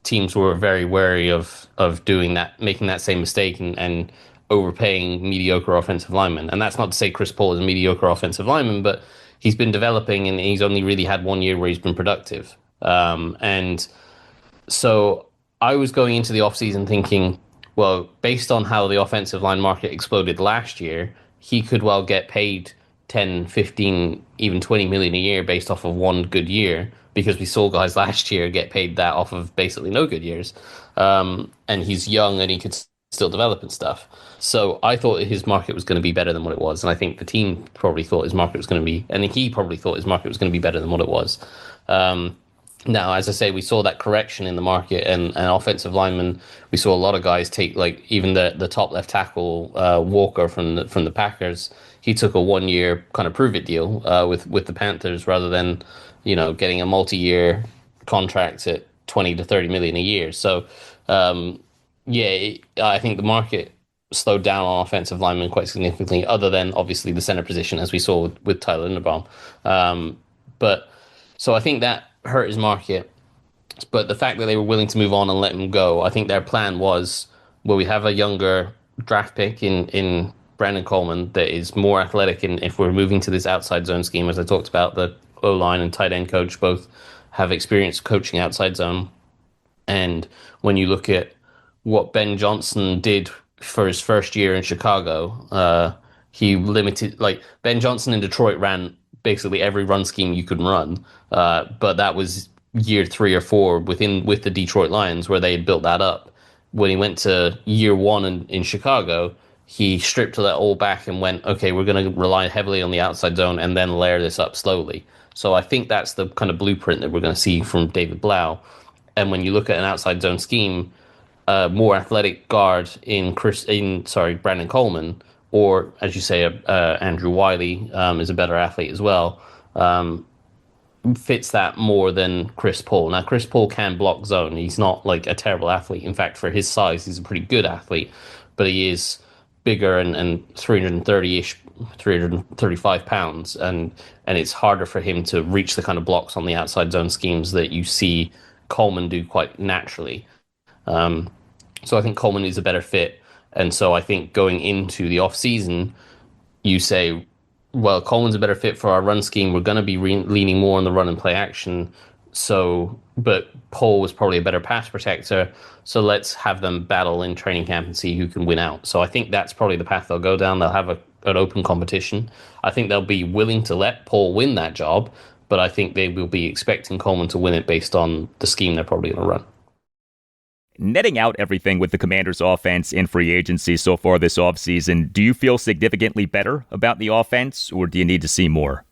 Teams were very wary of doing that, making that same mistake, and overpaying mediocre offensive linemen. And that's not to say Chris Paul is a mediocre offensive lineman, but he's been developing, and he's only really had 1 year where he's been productive. And so I was going into the offseason thinking, well, based on how the offensive line market exploded last year, he could well get paid 10, 15, even 20 million a year based off of one good year, because we saw guys last year get paid that off of basically no good years. And he's young, and he could still develop and stuff. So I thought his market was going to be better than what it was. And I think the team probably thought his market was going to be, and he probably thought his market was going to be better than what it was. Now, as I say, we saw that correction in the market, and offensive linemen, we saw a lot of guys take, like, even the top left tackle, Walker from the Packers, he took a 1 year kind of prove it deal with the Panthers, rather than, getting a multi-year contract at 20 to 30 million a year. So, I think the market slowed down on offensive linemen quite significantly, other than obviously the center position, as we saw with Tyler Biadasz. But so I think that hurt his market. But the fact that they were willing to move on and let him go, I think their plan was, well, we have a younger draft pick in Brandon Coleman that is more athletic. And if we're moving to this outside zone scheme, as I talked about, the O-line and tight end coach both have experience coaching outside zone. And when you look at what Ben Johnson did for his first year in Chicago, he limited, like, Ben Johnson in Detroit ran basically every run scheme you could run. But that was year 3 or 4 with the Detroit Lions, where they had built that up. When he went to year 1 in Chicago, he stripped that all back and went, okay, we're going to rely heavily on the outside zone and then layer this up slowly. So I think that's the kind of blueprint that we're going to see from David Blau. And when you look at an outside zone scheme, more athletic guard in Brandon Coleman, or as you say, Andrew Wiley is a better athlete as well, fits that more than Chris Paul. Now, Chris Paul can block zone. He's not like a terrible athlete. In fact, for his size, he's a pretty good athlete, but he is bigger and 330-ish, 335 pounds, and it's harder for him to reach the kind of blocks on the outside zone schemes that you see Coleman do quite naturally. So I think Coleman is a better fit. And so I think going into the offseason, you say, well, Coleman's a better fit for our run scheme. We're going to be leaning more on the run and play action. So, but Paul was probably a better pass protector. So let's have them battle in training camp and see who can win out. So I think that's probably the path they'll go down. They'll have an open competition. I think they'll be willing to let Paul win that job, but I think they will be expecting Coleman to win it based on the scheme they're probably going to run. Netting out everything with the Commanders' offense in free agency so far this offseason, do you feel significantly better about the offense, or do you need to see more?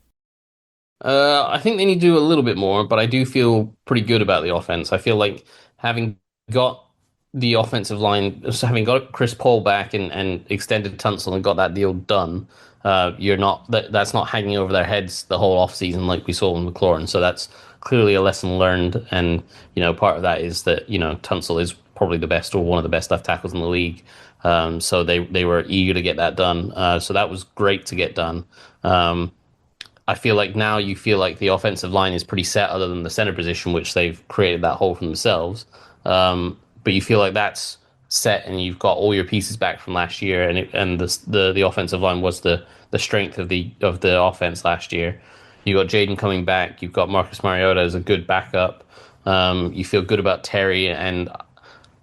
I think they need to do a little bit more, but I do feel pretty good about the offense. I feel like having got the offensive line, having got Chris Paul back and extended Tunsil and got that deal done, that's not hanging over their heads the whole offseason like we saw in McLaurin. So that's clearly a lesson learned. And, part of that is that, Tunsil is probably the best or one of the best left tackles in the league. So they were eager to get that done. So that was great to get done. I feel like now you feel like the offensive line is pretty set other than the center position, which they've created that hole for themselves. But you feel like that's set and you've got all your pieces back from last year, and the offensive line was the strength of the offense last year. You got Jaden coming back. You've got Marcus Mariota as a good backup. You feel good about Terry, and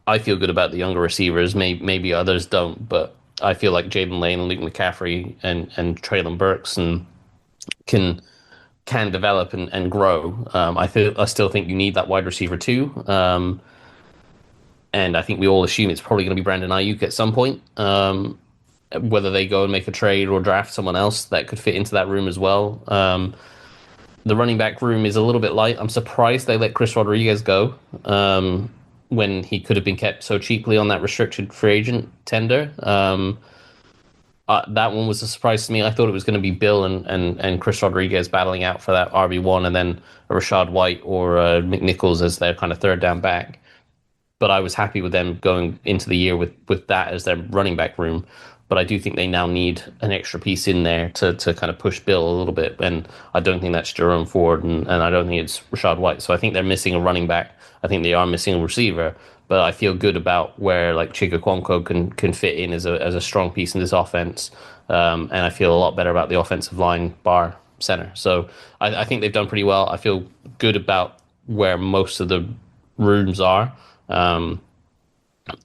I feel good about the younger receivers. Maybe others don't, but I feel like Jaden Lane and Luke McCaffrey and Traylon Burks can develop and grow. I still think you need that wide receiver too. And I think we all assume it's probably going to be Brandon Ayuk at some point. Whether they go and make a trade or draft someone else that could fit into that room as well. The running back room is a little bit light. I'm surprised they let Chris Rodriguez go when he could have been kept so cheaply on that restricted free agent tender. That one was a surprise to me. I thought it was going to be Bill and Chris Rodriguez battling out for that RB1, and then a Rachaad White or McNichols as their kind of third down back. But I was happy with them going into the year with that as their running back room. But I do think they now need an extra piece in there to kind of push Bill a little bit. And I don't think that's Jerome Ford, and I don't think it's Rachaad White. So I think they're missing a running back. I think they are missing a receiver. But I feel good about where like Chig Okonkwo can fit in as a strong piece in this offense. And I feel a lot better about the offensive line bar center. So I think they've done pretty well. I feel good about where most of the rooms are.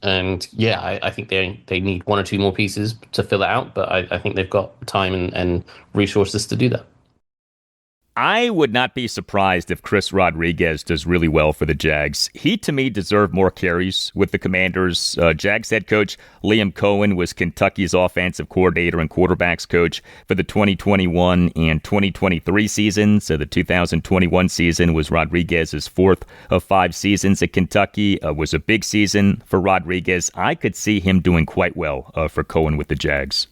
And yeah, I think they need one or two more pieces to fill it out, but I think they've got time and resources to do that. I would not be surprised if Chris Rodriguez does really well for the Jags. He, to me, deserved more carries with the Commanders. Jags head coach Liam Cohen was Kentucky's offensive coordinator and quarterbacks coach for the 2021 and 2023 seasons. So the 2021 season was Rodriguez's fourth of 5 seasons at Kentucky. Was a big season for Rodriguez. I could see him doing quite well for Cohen with the Jags.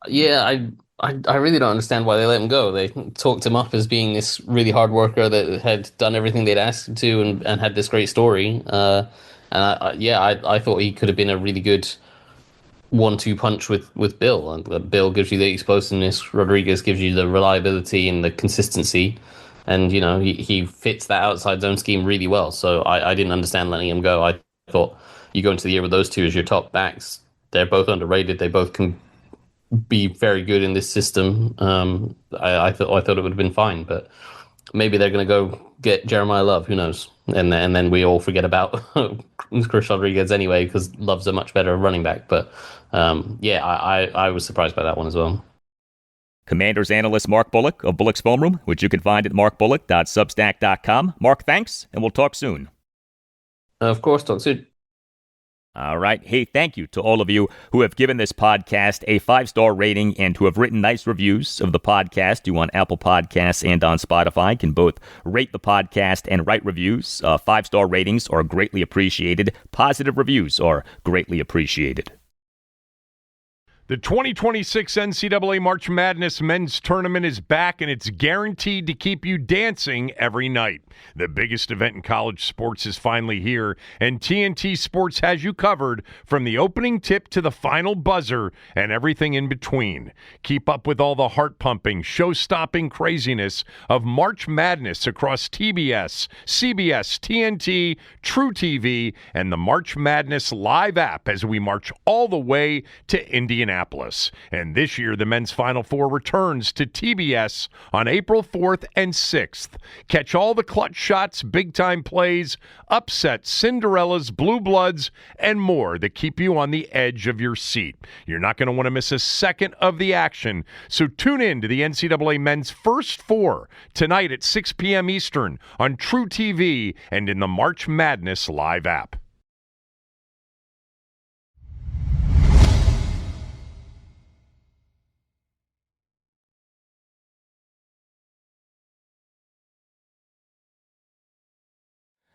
Yeah, I really don't understand why they let him go. They talked him up as being this really hard worker that had done everything they'd asked him to and had this great story. I thought he could have been a really good 1-2 punch with Bill. And Bill gives you the explosiveness. Rodriguez gives you the reliability and the consistency. And, he fits that outside zone scheme really well. So I didn't understand letting him go. I thought you go into the year with those two as your top backs. They're both underrated. They both can be very good in this system. I thought it would have been fine, but maybe they're going to go get Jeremiah Love. Who knows? And then we all forget about Chris Rodriguez anyway because Love's a much better running back. But I was surprised by that one as well. Commanders analyst Mark Bullock of Bullock's Phone Room, which you can find at markbullock.substack.com. Mark, thanks, and we'll talk soon. Of course, talk soon. All right. Hey, thank you to all of you who have given this podcast a 5-star rating and who have written nice reviews of the podcast. You on Apple Podcasts and on Spotify can both rate the podcast and write reviews. 5-star ratings are greatly appreciated. Positive reviews are greatly appreciated. The 2026 NCAA March Madness Men's Tournament is back, and it's guaranteed to keep you dancing every night. The biggest event in college sports is finally here, and TNT Sports has you covered from the opening tip to the final buzzer and everything in between. Keep up with all the heart-pumping, show-stopping craziness of March Madness across TBS, CBS, TNT, True TV, and the March Madness live app as we march all the way to Indianapolis. And this year, the men's Final Four returns to TBS on April 4th and 6th. Catch all the clutch shots, big-time plays, upsets, Cinderellas, blue bloods, and more that keep you on the edge of your seat. You're not going to want to miss a second of the action, so tune in to the NCAA Men's First Four tonight at 6 p.m. Eastern on True TV and in the March Madness live app.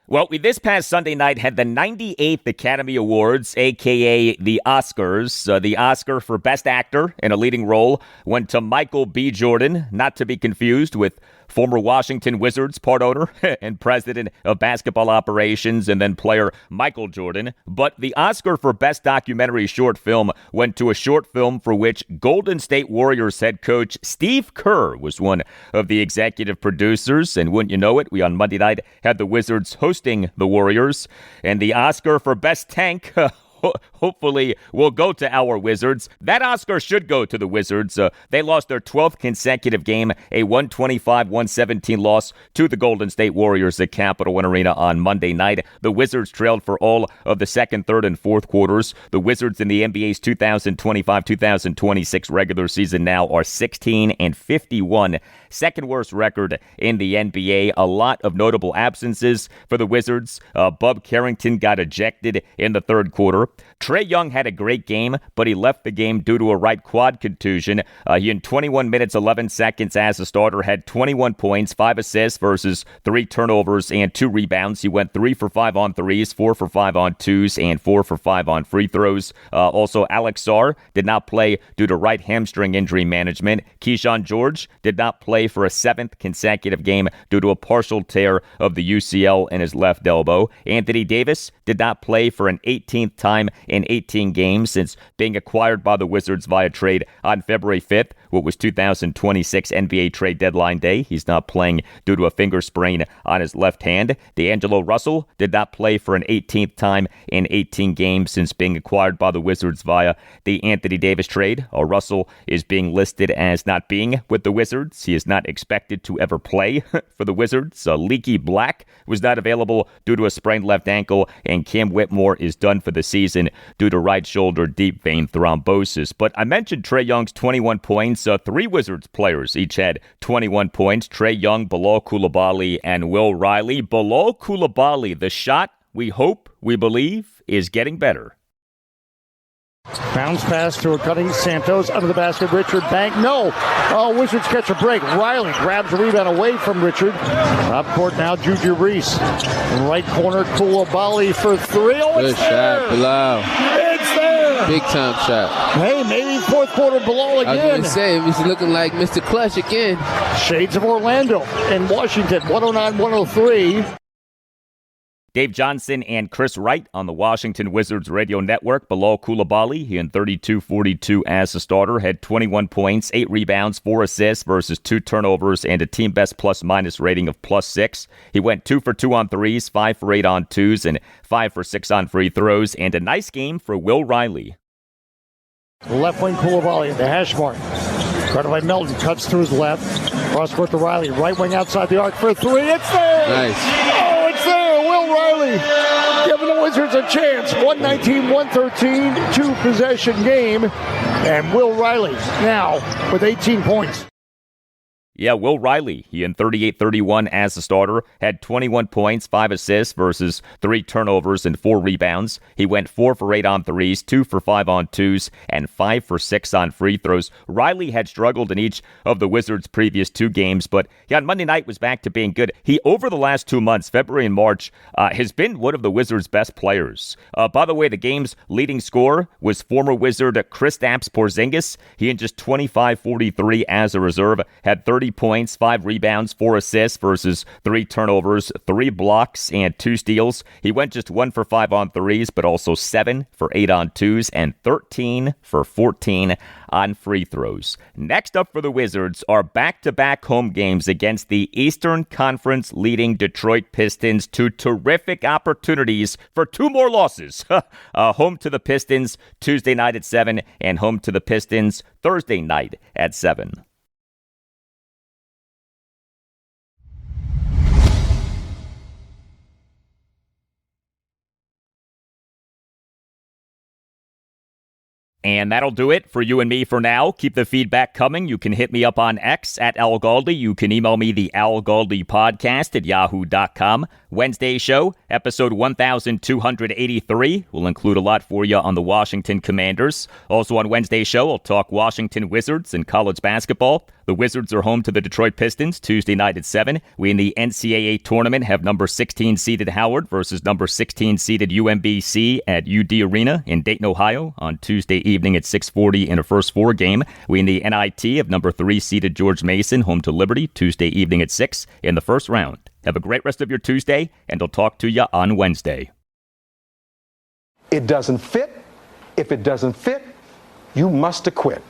Well, we this past Sunday night had the 98th Academy Awards, a.k.a. the Oscars. The Oscar for Best Actor in a Leading Role went to Michael B. Jordan, not to be confused with former Washington Wizards part owner and president of basketball operations and then player Michael Jordan. But the Oscar for Best Documentary Short Film went to a short film for which Golden State Warriors head coach Steve Kerr was one of the executive producers. And wouldn't you know it, we on Monday night had the Wizards hosting the Warriors. And the Oscar for Best Tank hopefully will go to our Wizards. That Oscar should go to the Wizards. They lost their 12th consecutive game, a 125-117 loss to the Golden State Warriors at Capital One Arena on Monday night. The Wizards trailed for all of the second, third, and fourth quarters. The Wizards in the NBA's 2025-2026 regular season now are 16-51. Second worst record in the NBA. A lot of notable absences for the Wizards. Bub Carrington got ejected in the third quarter. Trae Young had a great game, but he left the game due to a right quad contusion. He, in 21 minutes, 11 seconds as a starter, had 21 points, 5 assists versus 3 turnovers and 2 rebounds. He went 3 for 5 on threes, 4 for 5 on twos, and 4 for 5 on free throws. Also, Alex Sarr did not play due to right hamstring injury management. Keyshawn George did not play for a 7th consecutive game due to a partial tear of the UCL in his left elbow. Anthony Davis did not play for an 18th time in 18 games since being acquired by the Wizards via trade on February 5th, what was 2026 NBA trade deadline day. He's not playing due to a finger sprain on his left hand. D'Angelo Russell did not play for an 18th time in 18 games since being acquired by the Wizards via the Anthony Davis trade. Russell is being listed as not being with the Wizards. He is not expected to ever play for the Wizards. Leaky Black was not available due to a sprained left ankle, and Cam Whitmore is done for the season due to right shoulder deep vein thrombosis. But I mentioned Trae Young's 21 points. 3 Wizards players each had 21 points. Trae Young, Bilal Coulibaly, and Will Riley. Bilal Coulibaly, the shot we hope, we believe, is getting better. Bounce pass to a cutting Santos under the basket. Richard Bank. No. Oh, Wizards catch a break. Riley grabs the rebound away from Richard. Up court now, Juju Reese. Right corner, Coulibaly for 3. Oh, good shot, Bilal. It's there. Big time shot. Hey, maybe fourth quarter Bilal again. I was going to say, he's looking like Mr. Clutch again. Shades of Orlando and Washington, 109-103. Dave Johnson and Chris Wright on the Washington Wizards radio network. Bilal Coulibaly, he in 32-42 as a starter, had 21 points, 8 rebounds, 4 assists versus 2 turnovers, and a team best plus-minus rating of +6. He went 2 for 2 on threes, 5 for 8 on twos, and 5 for 6 on free throws, and a nice game for Will Riley. Left wing Coulibaly at the hash mark. Guarded by Melton, cuts through his left. Cross court to Riley, right wing outside the arc for a 3. It's there! Nice. Oh, it's there! Will Riley giving the Wizards a chance. 119-113, 2-possession game. And Will Riley now with 18 points. Yeah, Will Riley, he in 38-31 as a starter, had 21 points, 5 assists versus 3 turnovers and 4 rebounds. He went 4 for 8 on threes, 2 for 5 on twos, and 5 for 6 on free throws. Riley had struggled in each of the Wizards' previous 2 games, but he on Monday night was back to being good. He, over the last 2 months, February and March, has been one of the Wizards' best players. By the way, the game's leading scorer was former Wizard Kristaps Porzingis. He in just 25-43 as a reserve, had 30 points, 5 rebounds, 4 assists versus 3 turnovers, 3 blocks, and 2 steals. He went just 1 for 5 on threes, but also 7 for 8 on twos, and 13 for 14 on free throws. Next up for the Wizards are back-to-back home games against the Eastern Conference leading Detroit Pistons. 2 terrific opportunities for 2 more losses. Home to the Pistons Tuesday night at 7, and home to the Pistons Thursday night at 7. And that'll do it for you and me for now. Keep the feedback coming. You can hit me up on X at Al Galdi. You can email me the Al Galdi podcast at yahoo.com. Wednesday show, episode 1283. We'll include a lot for you on the Washington Commanders. Also on Wednesday show, I'll talk Washington Wizards and college basketball. The Wizards are home to the Detroit Pistons Tuesday night at 7. We in the NCAA tournament have number 16 seeded Howard versus number 16 seeded UMBC at UD Arena in Dayton, Ohio on Tuesday evening at 6:40 in a first 4 game. We in the NIT have number 3 seeded George Mason home to Liberty Tuesday evening at 6 in the first round. Have a great rest of your Tuesday, and I'll talk to you on Wednesday. It doesn't fit. If it doesn't fit, you must acquit.